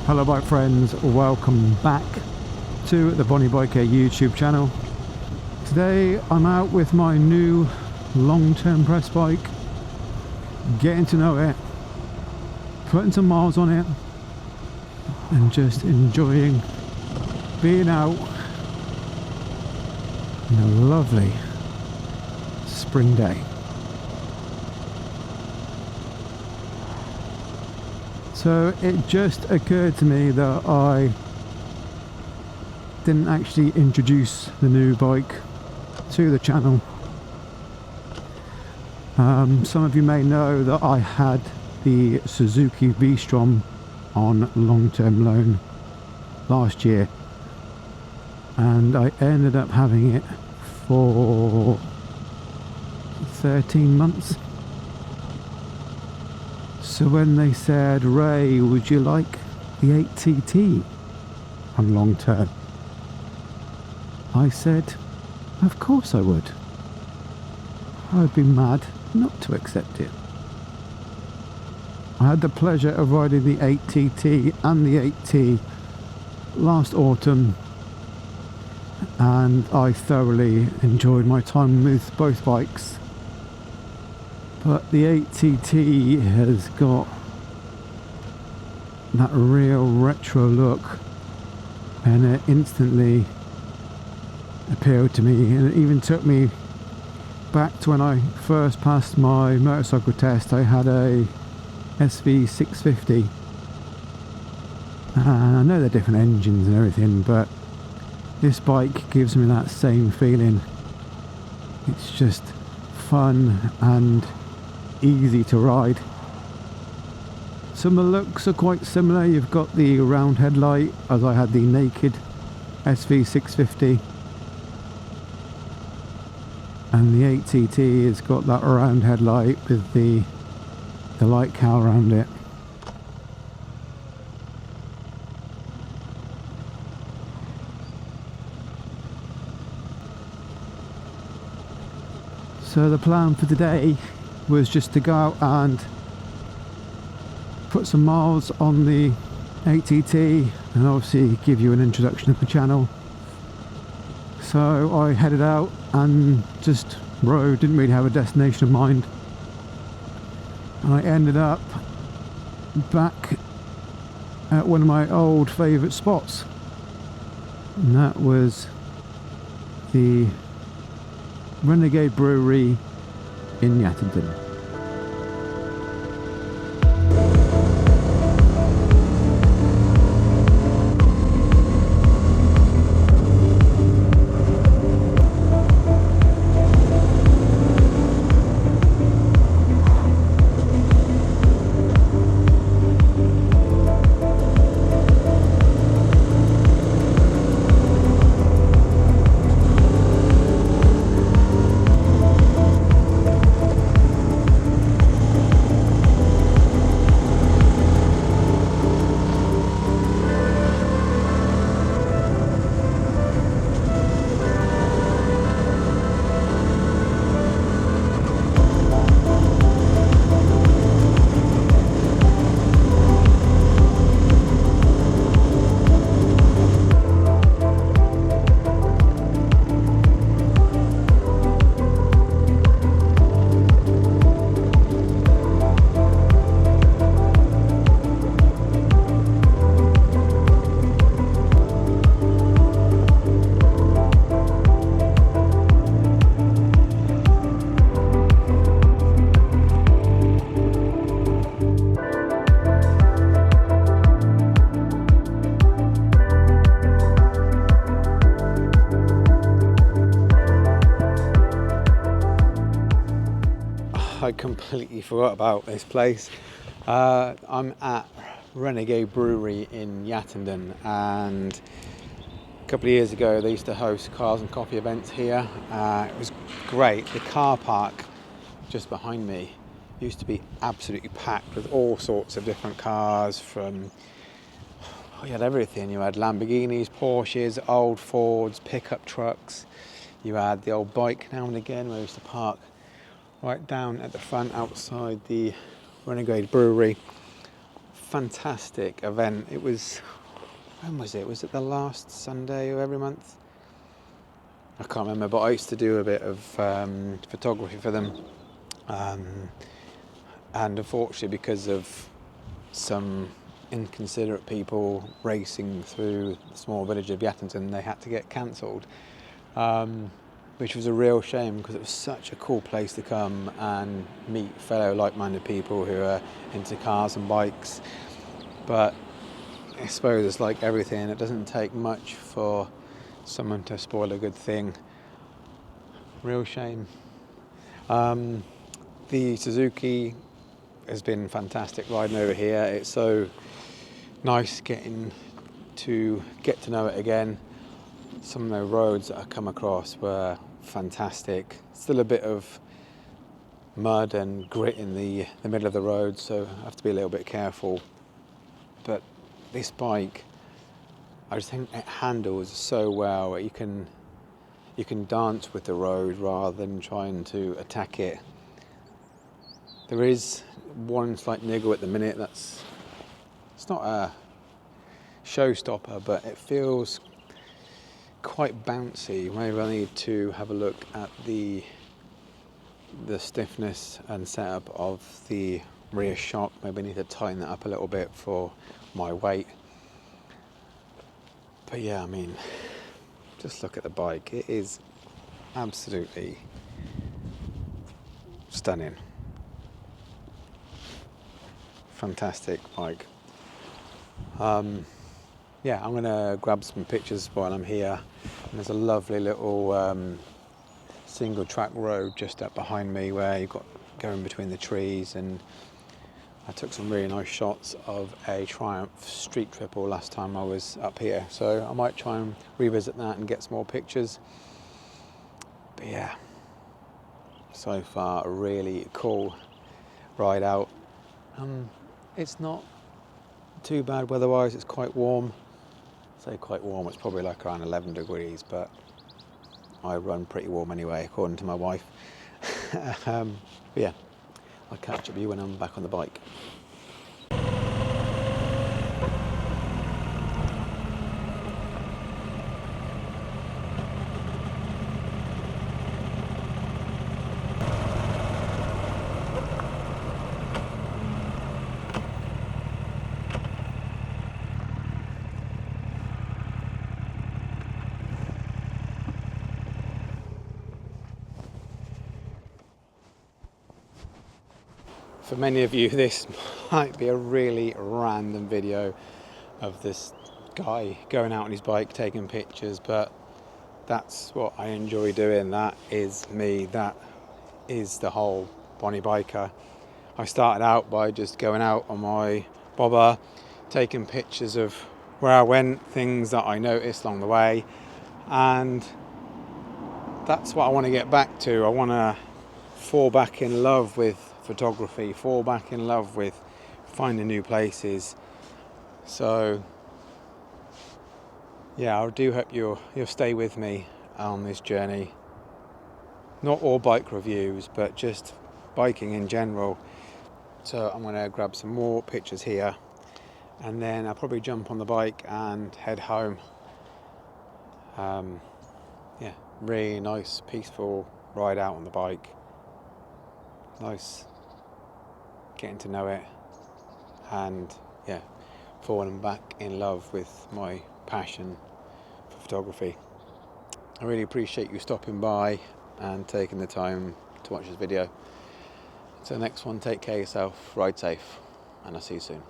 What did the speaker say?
Hello bike friends, welcome back to the Bonnie Biker YouTube channel. Today I'm out with my new long-term press bike, getting to know it, putting some miles on it and just enjoying being out on a lovely spring day. So it just occurred to me that I didn't actually introduce the new bike to the channel. Some of you may know that I had the Suzuki V-Strom on long-term loan last year, and I ended up having it for 13 months. So when they said, "Ray, would you like the 8TT on long term?" I said, of course I would. I'd be mad not to accept it. I had the pleasure of riding the 8TT and the 8T last autumn, and I thoroughly enjoyed my time with both bikes. But the 8TT has got that real retro look, and it instantly appealed to me, and it even took me back to when I first passed my motorcycle test. I had a SV650, and I know they're different engines and everything, but this bike gives me that same feeling. It's just fun and easy to ride. Some of the looks are quite similar. You've got the round headlight, as I had the naked SV650, and the 8TT has got that round headlight with the light cowl around it. So the plan for today was just to go out and put some miles on the 8TT and obviously give you an introduction of the channel. So I headed out and just rode, didn't really have a destination in mind, and I ended up back at one of my old favourite spots, and that was the Renegade Brewery in Yattendon. I completely forgot about this place. I'm at Renegade Brewery in Yattendon, and a couple of years ago they used to host cars and coffee events here. It was great. The car park just behind me used to be absolutely packed with all sorts of different cars. From you had everything. You had Lamborghinis, Porsches, old Fords, pickup trucks. You had the old bike now and again where we used to park right down at the front outside the Renegade Brewery. fantastic event. It was, when was it? Was it the last Sunday of every month? I can't remember, but I used to do a bit of photography for them. And unfortunately, because of some inconsiderate people racing through the small village of Yattendon, they had to get cancelled, which was a real shame because it was such a cool place to come and meet fellow like-minded people who are into cars and bikes. But I suppose it's like everything, it doesn't take much for someone to spoil a good thing. Real shame. The Suzuki has been fantastic riding over here. It's so nice getting to get to know it again. Some of the roads that I come across were fantastic. Still a bit of mud and grit in the middle of the road, so I have to be a little bit careful. But this bike, I just think it handles so well. You can dance with the road rather than trying to attack it. There is one slight niggle at the minute. It's not a showstopper, but it feels quite bouncy. Maybe I need to have a look at the stiffness and setup of the rear shock. Maybe I need to tighten that up a little bit for my weight. But yeah, I mean, just look at the bike. It is absolutely stunning. Fantastic bike. Yeah, I'm going to grab some pictures while I'm here. And there's a lovely little single track road just up behind me where you've got going between the trees, and I took some really nice shots of a Triumph street triple last time I was up here, so I might try and revisit that and get some more pictures. But yeah, so far a really cool ride out. It's not too bad weather-wise. It's quite warm. I say quite warm, it's probably like around 11 degrees, but I run pretty warm anyway, according to my wife. But yeah, I'll catch up with you when I'm back on the bike. For many of you, this might be a really random video of this guy going out on his bike taking pictures, but that's what I enjoy doing. That is me. That is the whole Bonnie biker. I started out by just going out on my bobber, taking pictures of where I went, things that I noticed along the way, and that's what I want to get back to. I want to fall back in love with photography, fall back in love with finding new places. So yeah, I do hope you'll stay with me on this journey. Not all bike reviews, but just biking in general. So I'm going to grab some more pictures here, and then I'll probably jump on the bike and head home. Yeah, really nice, peaceful ride out on the bike. Nice getting to know it, and yeah, falling back in love with my passion for photography. I really appreciate you stopping by and taking the time to watch this video. Until the next one, take care of yourself, ride safe, and I'll see you soon.